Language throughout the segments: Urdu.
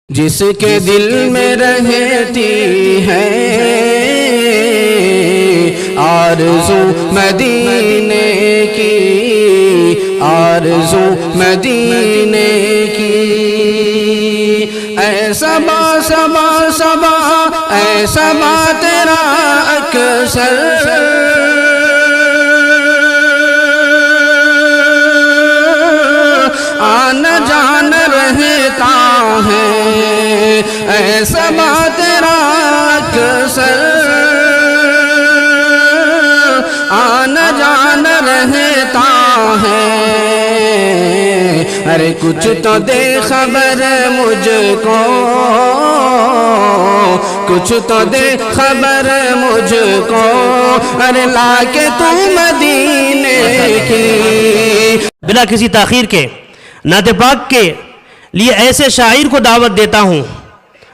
جس کے دل میں رہتی ہے آرزو مدینے کی، آرزو مدینے کی، اے صبا صبا صبا، اے صبا تیرا اکثر آنا جانا رہتا ہے، اے صبا تیرا اکثر آنا جانا رہتا ہے، ارے کچھ تو دے خبر مجھ کو، کچھ تو دے خبر مجھ کو، ارے لا کے تو مدینے کی۔ بلا کسی تاخیر کے نعت پاک کے لیے ایسے شاعر کو دعوت دیتا ہوں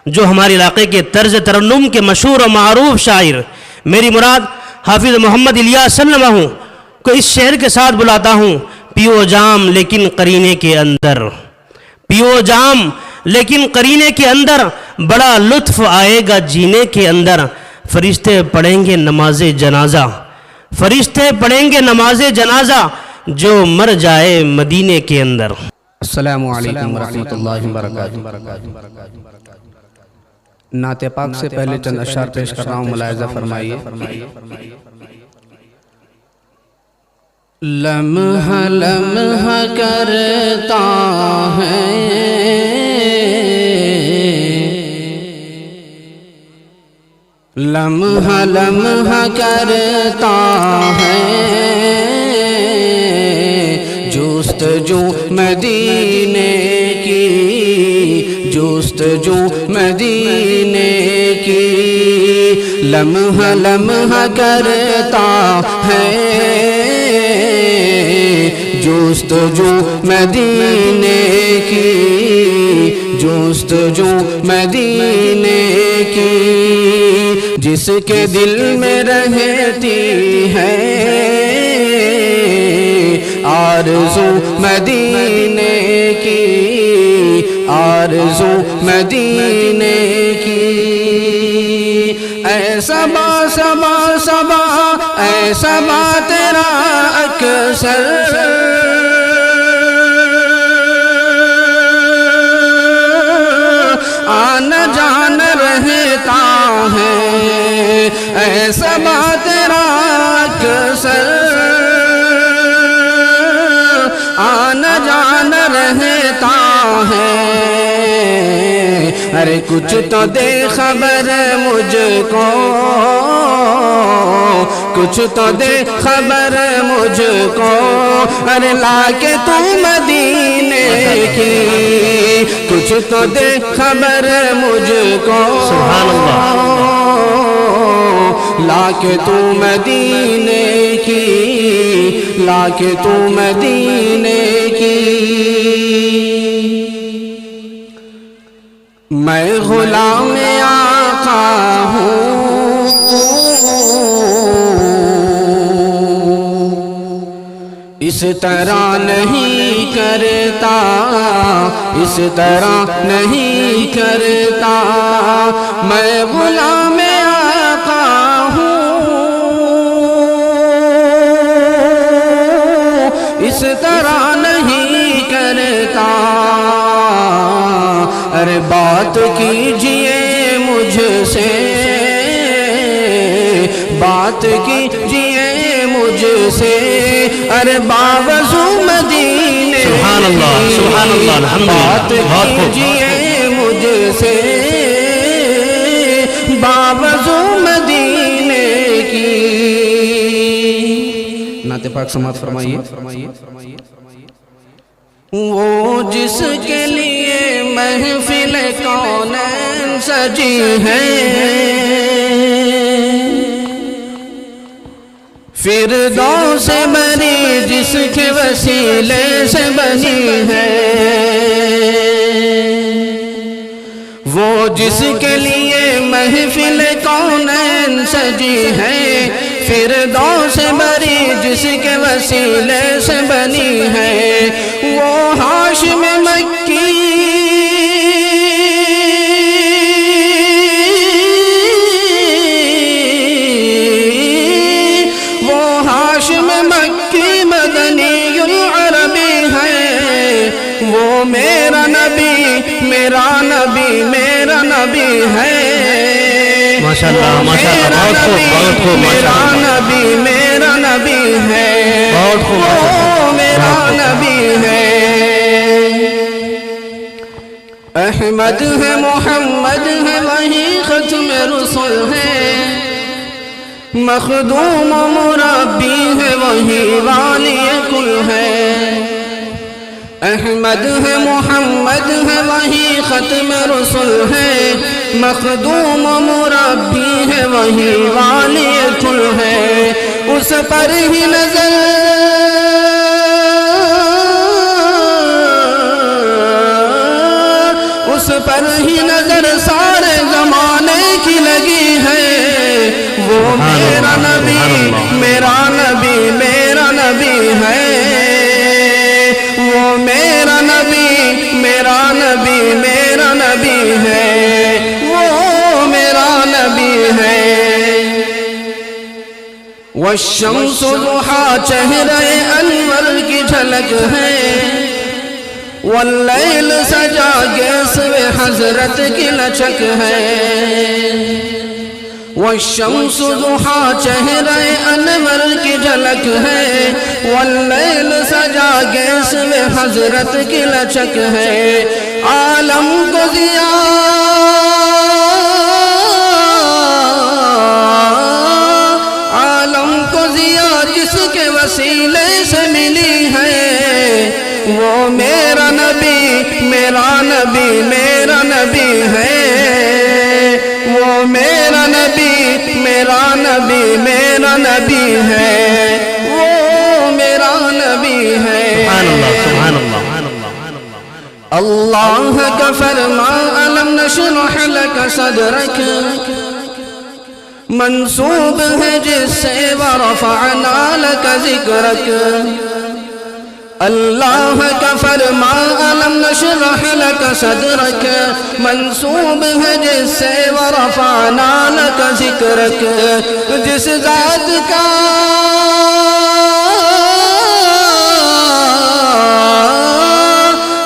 جو ہمارے علاقے کے طرز ترنم کے مشہور و معروف شاعر، میری مراد حافظ محمد الیاس سلمہ کو اس شعر کے ساتھ بلاتا ہوں۔ پیو جام لیکن قرینے کے اندر، پیو جام لیکن قرینے کے اندر، بڑا لطف آئے گا جینے کے اندر، فرشتے پڑھیں گے نماز جنازہ، فرشتے پڑھیں گے نماز جنازہ، جو مر جائے مدینے کے اندر۔ السلام علیکم ورحمۃ اللہ وبرکاتہ۔ نعت پاک سے پہلے چند اشعار پیش کر رہا ہوں، ملاحظہ فرمائیے۔ لمحہ لمحہ کرتا ہے لمحہ لمحہ کرتا ہے جستجو مدینے کی، جستجو مدینے کی، لمحہ لمحہ کرتا ہے جستجو مدینے کی، جستجو مدینے کی، جس کے دل میں رہتی ہے آرزو مدینے کی، آرزو مدینے کی، اے صبا صبا صبا، اے صبا تیرا اکثر آنا جانا رہتا ہے، اے صبا تیرا اکثر آنا جانا رہتا ہے، ارے کچھ تو دے خبر مجھ کو، کچھ تو دے خبر مجھ کو، ارے لا کے تو مدینے کی، کچھ تو دے خبر مجھ کو، سبحان اللہ، لا کے تو مدینے کی، لا کے تو مدینے کی۔ میں غلام آقا ہوں، اس طرح نہیں کرتا، اس طرح نہیں کرتا، میں غلام آقا ہوں، اس طرح نہیں کرتا، ارے بات کیجئے مجھ سے، بات کیجئے مجھ سے، ارے باوضو مدینے، سبحان اللہ سبحان اللہ، الحمدللہ، بات کیجئے مجھ سے باوضو مدینے کی۔ نعت پاک سماعت فرمائیے۔ وہ جس کے لیے محفل کونین سجی ہے، فردوس سے بنی جس کے وسیلے سے بنی ہے، وہ جس کے لیے محفل کونین سجی ہے، فردوس سے بنی جس کے وسیلے سے بنی ہے، وہ ہاشم مکی میرا نبی میرا نبی ہے ماشاءاللہ ماشاءاللہ بہت خوب بہت خوب میرا ماشاءاللہ نبی میرا نبی ہے بہت خوب وہ میرا بہت خوب نبی ہے احمد ہے محمد ہے وہی ختم رسول ہے مخدوم و مربی ہے وہی والی کل ہے احمد ہے محمد ہے وہی ختم رسول ہے مخدوم و مربی ہے وہی والی کل ہے اس پر ہی نظر اس پر ہی نظر سارے زمانے کی لگی ہے وہ میرا نبی میرا نبی میرا نبی ہے وہ میرا نبی میرا نبی میرا نبی ہے وہ میرا نبی ہے والشمس ضحا چہرے انور کی جھلک ہے واللیل سجا گیسوے حضرت کی لچک ہے والشمس ضحا چہرے انور کی جھلک ہے واللیل سجا گیسوے حضرت کی لچک ہے عالم کو ضیا جس کے وسیلے سے ملی ہے وہ میرا نبی میرا نبی میرا نبی ہے وہ میرا نبی میرا نبی میرا نبی ہے وہ میرا نبی ہے سبحان اللہ سبحان اللہ اللہ کا فرمان علم نشرح لك صدرک منصوب ہے جس سے ورفعنا لك ذکرک اللہ کا فرمان علم نشرح لك صدرک منصوب ہے جس سے ورفعنا لك ذکرک جس ذات کا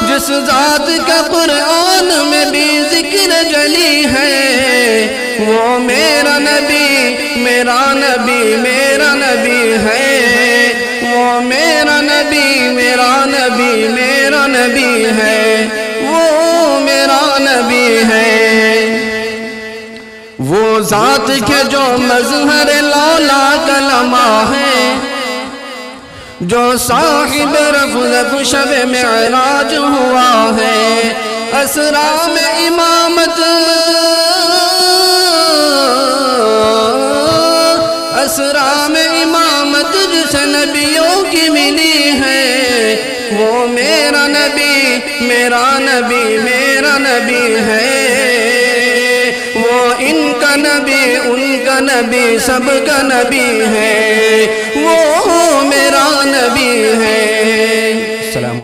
جس ذات کا قرآن میں بھی ذکر جلی ہے وہ میرا نبی میرا نبی میرا نبی ہے وہ میرا نبی میرا نبی میرا نبی ہے وہ میرا نبی ہے وہ ذات کے جو مظہر لالا کلمہ ہے جو صاحب رفض شب معراج ہوا ہے اسرا میں امامت اسرا میں امامت جس نبیوں کی ملی ہے وہ میرا نبی میرا نبی میرا نبی ہے وہ ان کا نبی ان کا نبی سب کا نبی ہے وہ میرا نبی ہے